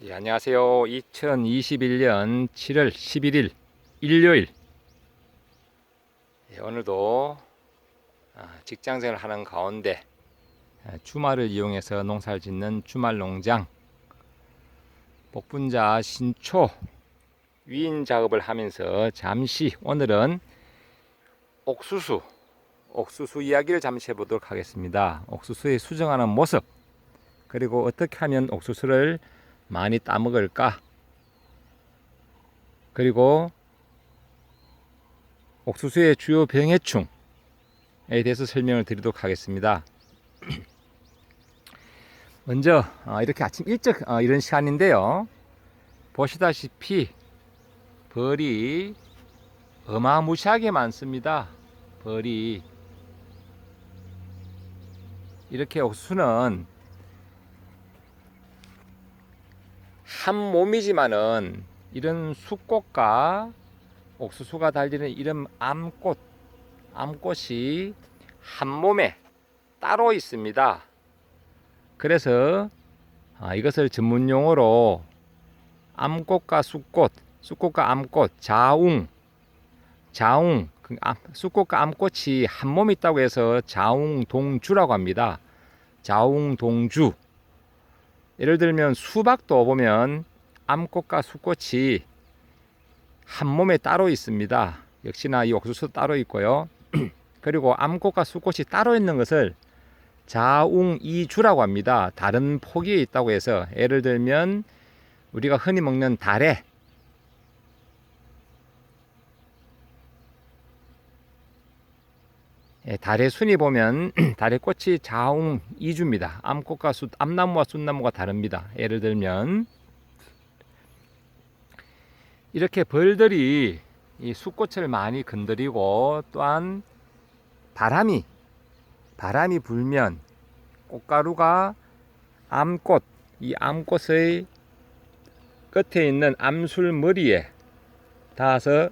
예, 안녕하세요. 2021년 7월 11일 일요일. 예, 오늘도 직장생활 하는 가운데 주말을 이용해서 농사를 짓는 주말 농장 복분자 신초 위인 작업을 하면서 잠시 오늘은 옥수수 이야기를 잠시 해보도록 하겠습니다. 옥수수의 수정하는 모습, 그리고 어떻게 하면 옥수수를 많이 따먹을까, 그리고 옥수수의 주요 병해충에 대해서 설명을 드리도록 하겠습니다. 먼저 이렇게 아침 일찍 이런 시간인데요, 보시다시피 벌이 어마무시하게 많습니다. 벌이 이렇게 옥수수는 한 몸이지만은 이런 수꽃과 옥수수가 달리는 이런 암꽃이 한 몸에 따로 있습니다. 그래서 이것을 전문 용어로 암꽃과 수꽃과 암꽃, 자웅, 수꽃과 암꽃이 한 몸이 있다고 해서 자웅동주라고 합니다. 자웅동주. 예를 들면 수박도 보면 암꽃과 수꽃이 한 몸에 따로 있습니다. 역시나 이 옥수수도 따로 있고요. 그리고 암꽃과 수꽃이 따로 있는 것을 자웅이주라고 합니다. 다른 포기에 있다고 해서, 예를 들면 우리가 흔히 먹는 달의 순이 보면 달의 꽃이 자웅이주입니다. 암나무와 숫나무가 다릅니다. 예를 들면 이렇게 벌들이 이 숫꽃을 많이 건드리고, 또한 바람이 불면 꽃가루가 이 암꽃의 끝에 있는 암술머리에 닿아서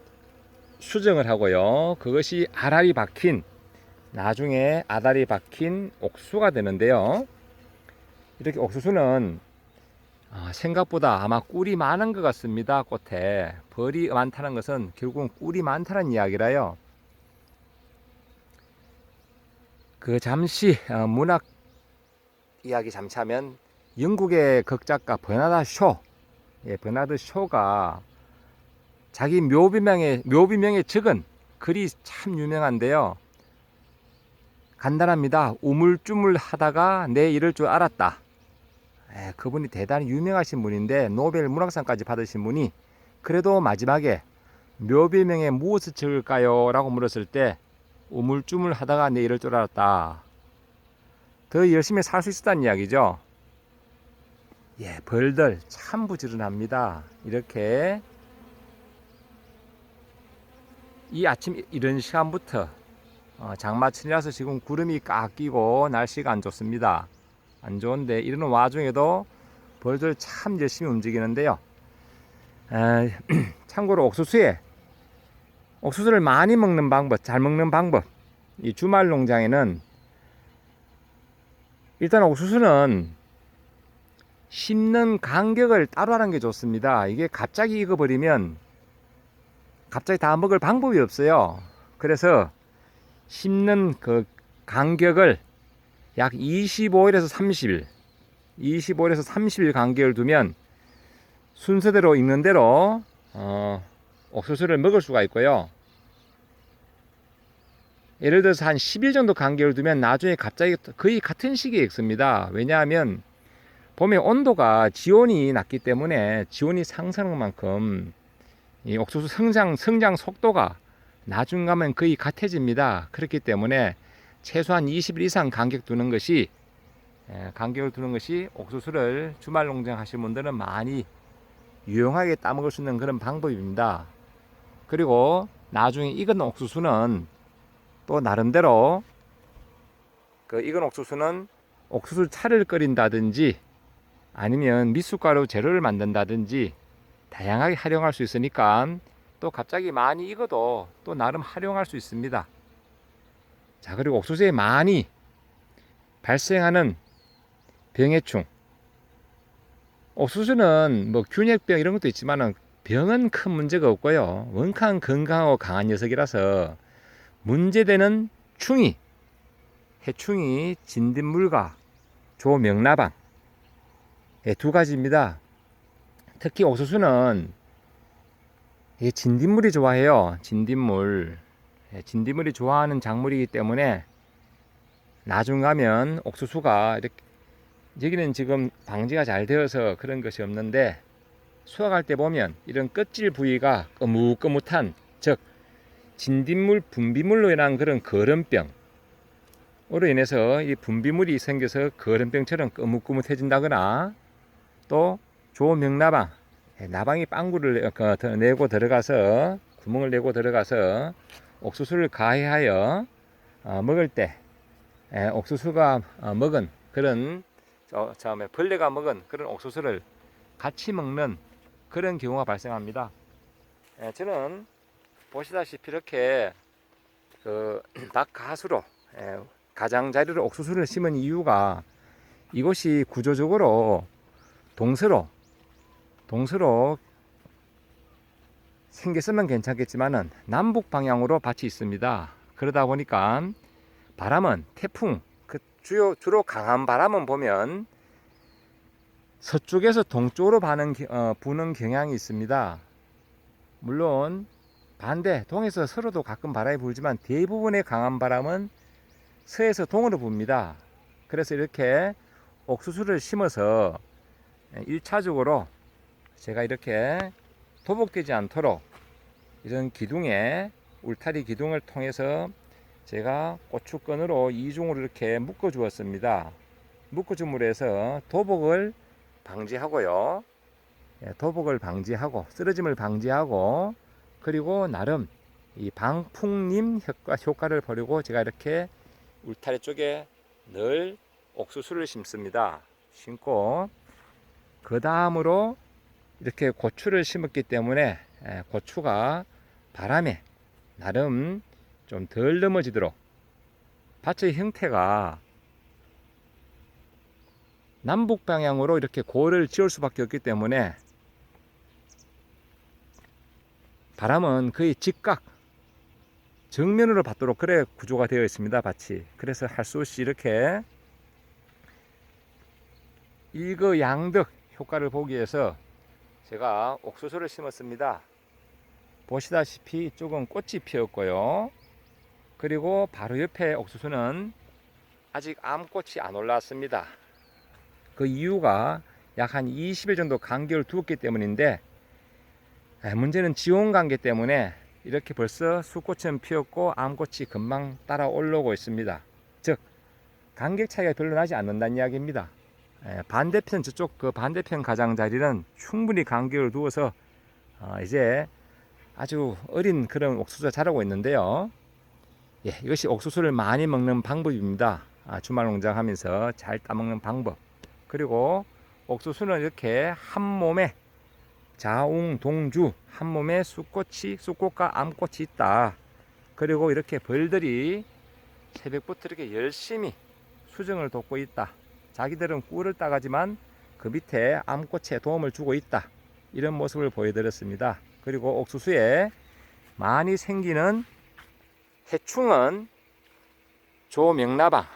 수정을 하고요. 그것이 나중에 알알이 박힌 옥수수가 되는데요. 이렇게 옥수수는 생각보다 아마 꿀이 많은 것 같습니다. 꽃에 벌이 많다는 것은 결국은 꿀이 많다는 이야기라요. 잠시 문학 이야기 잠시 하면, 영국의 극작가 버나드 쇼가 자기 묘비명에 적은 글이 참 유명한데요. 간단합니다. 우물쭈물 하다가 내 이럴 줄 알았다. 그분이 대단히 유명하신 분인데 노벨 문학상까지 받으신 분이, 그래도 마지막에 묘비명에 무엇을 적을까요? 라고 물었을 때 우물쭈물 하다가 내 이럴 줄 알았다. 더 열심히 살 수 있었다는 이야기죠. 예, 벌들 참 부지런합니다. 이렇게 이 아침 이런 시간부터 장마철이라서 지금 구름이 꽉 끼고 날씨가 안 좋습니다. 안 좋은데 이런 와중에도 벌들 참 열심히 움직이는데요. 참고로 옥수수를 많이 먹는 방법, 잘 먹는 방법, 이 주말 농장에는 일단 옥수수는 심는 간격을 따로 하는 게 좋습니다. 이게 갑자기 익어버리면 갑자기 다 먹을 방법이 없어요. 그래서 심는 그 간격을 약 25일에서 30일 간격을 두면 순서대로 익는 대로 옥수수를 먹을 수가 있고요. 예를 들어서 한 10일 정도 간격을 두면 나중에 갑자기 거의 같은 시기에 익습니다. 왜냐하면 봄에 온도가 지온이 낮기 때문에, 지온이 상승한 만큼 이 옥수수 성장 속도가 나중 가면 거의 같아집니다. 그렇기 때문에 최소한 20일 이상 간격을 두는 것이 옥수수를 주말 농장 하시는 분들은 많이 유용하게 따먹을 수 있는 그런 방법입니다. 그리고 나중에 익은 옥수수는 또 나름대로 익은 옥수수는 옥수수 차를 끓인다든지 아니면 미숫가루 재료를 만든다든지 다양하게 활용할 수 있으니까, 또 갑자기 많이 익어도 또 나름 활용할 수 있습니다. 자, 그리고 옥수수에 많이 발생하는 병해충, 옥수수는 뭐 균핵병 이런 것도 있지만은 병은 큰 문제가 없고요. 원칸 건강하고 강한 녀석이라서 문제되는 충이, 해충이 진딧물과 조명나방 두 가지입니다. 특히 옥수수는 진딧물이 좋아해요. 진딧물. 진딧물이 좋아하는 작물이기 때문에 나중 가면 옥수수가 이렇게 여기는 지금 방지가 잘 되어서 그런 것이 없는데 수확할 때 보면 이런 껍질 부위가 거뭇거뭇한, 즉 진딧물 분비물로 인한 그런 거름병으로 인해서 이 분비물이 생겨서 거름병처럼 거뭇거뭇해진다거나, 또 조명나방, 나방이 빵구를 내고 들어가서 구멍을 내고 들어가서 옥수수를 가해하여 먹을 때 옥수수가 먹은 그런 처음에 벌레가 먹은 그런 옥수수를 같이 먹는 그런 경우가 발생합니다. 저는 보시다시피 이렇게 닭가수로 가장자리로 옥수수를 심은 이유가 이곳이 구조적으로 동서로 생겼으면 괜찮겠지만은 남북 방향으로 밭이 있습니다. 그러다 보니까 바람은 태풍, 주로 강한 바람은 보면 서쪽에서 동쪽으로 부는 경향이 있습니다. 물론 반대 동에서 서로도 가끔 바람이 불지만 대부분의 강한 바람은 서에서 동으로 붑니다. 그래서 이렇게 옥수수를 심어서 1차적으로 제가 이렇게 도복되지 않도록 이런 기둥에 울타리 기둥을 통해서 제가 고추끈으로 이중으로 이렇게 묶어 주었습니다. 묶어 줌으로 해서 도복을 방지하고요. 도복을 방지하고 쓰러짐을 방지하고, 그리고 나름 이 방풍림 효과를 보려고 제가 이렇게 울타리 쪽에 늘 옥수수를 심습니다. 심고 그 다음으로 이렇게 고추를 심었기 때문에 고추가 바람에 나름 좀 덜 넘어지도록, 밭의 형태가 남북 방향으로 이렇게 고를 지을 수밖에 없기 때문에 바람은 거의 직각 정면으로 받도록 그래 구조가 되어 있습니다. 밭이. 그래서 할 수 없이 이렇게 일거양득 효과를 보기 위해서 제가 옥수수를 심었습니다. 보시다시피 이쪽은 꽃이 피었고요. 그리고 바로 옆에 옥수수는 아직 암꽃이 안 올라왔습니다. 그 이유가 약 한 20일 정도 간격을 두었기 때문인데, 문제는 지온 관계 때문에 이렇게 벌써 수꽃은 피었고 암꽃이 금방 따라 올라오고 있습니다. 즉 간격 차이가 별로 나지 않는다는 이야기입니다. 반대편, 저쪽 그 반대편 가장자리는 충분히 간격을 두어서 이제 아주 어린 그런 옥수수가 자라고 있는데요. 이것이 옥수수를 많이 먹는 방법입니다. 주말 농장 하면서 잘 따먹는 방법. 그리고 옥수수는 이렇게 한 몸에 자웅동주, 한 몸에 쑥꽃과 암꽃이 있다. 그리고 이렇게 벌들이 새벽부터 이렇게 열심히 수정을 돕고 있다. 자기들은 꿀을 따가지만 그 밑에 암꽃에 도움을 주고 있다. 이런 모습을 보여드렸습니다. 그리고 옥수수에 많이 생기는 해충은 조명나방,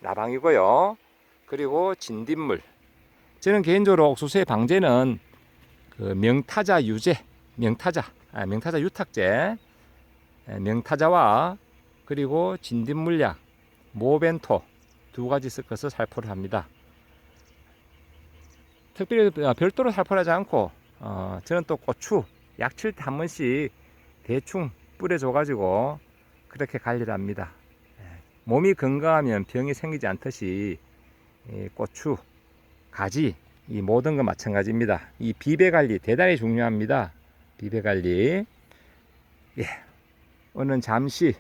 나방이고요. 그리고 진딧물. 저는 개인적으로 옥수수의 방제는 그 명타자 유탁제, 명타자와 그리고 진딧물약, 모벤토 두 가지 섞어서 살포를 합니다. 특별히 별도로 살포를 하지 않고 저는 또 고추 약 칠 때 한 번씩 대충 뿌려줘 가지고 그렇게 관리를 합니다. 몸이 건강하면 병이 생기지 않듯이 고추, 가지, 이 모든 것 마찬가지입니다. 이 비배 관리 대단히 중요합니다. 비배 관리. 오늘 잠시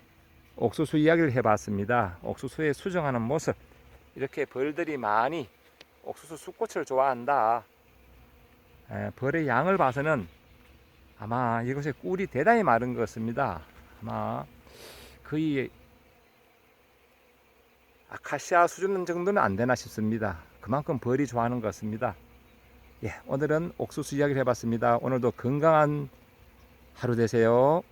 옥수수 이야기를 해봤습니다. 옥수수의 수정하는 모습. 이렇게 벌들이 많이 옥수수 쑥꽃을 좋아한다. 벌의 양을 봐서는 아마 이것의 꿀이 대단히 마른 것 같습니다. 아마 거의 아카시아 수준 정도는 안 되나 싶습니다. 그만큼 벌이 좋아하는 것 같습니다. 예, 오늘은 옥수수 이야기를 해봤습니다. 오늘도 건강한 하루 되세요.